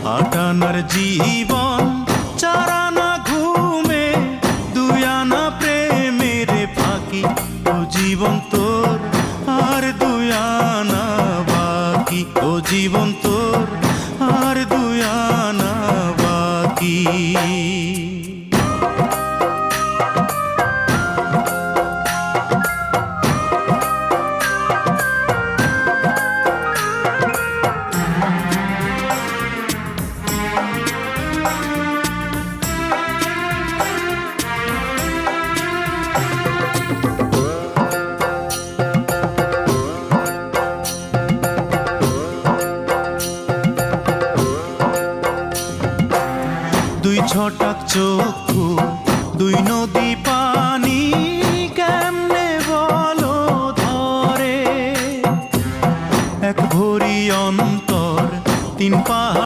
আটানার জীবন চারানা ঘুমে, দুই আনা প্রেমের ফাঁকি, ও জীবন তোর আর দুই আনা বাকি, ও জীবন তোর আর দুই আনা বাকি। দুই ছটাক চক্ষু, দুই নদী পানি, কেমনে বলো ধরে, এক ভরি অন্তর, তিন পাহাড়।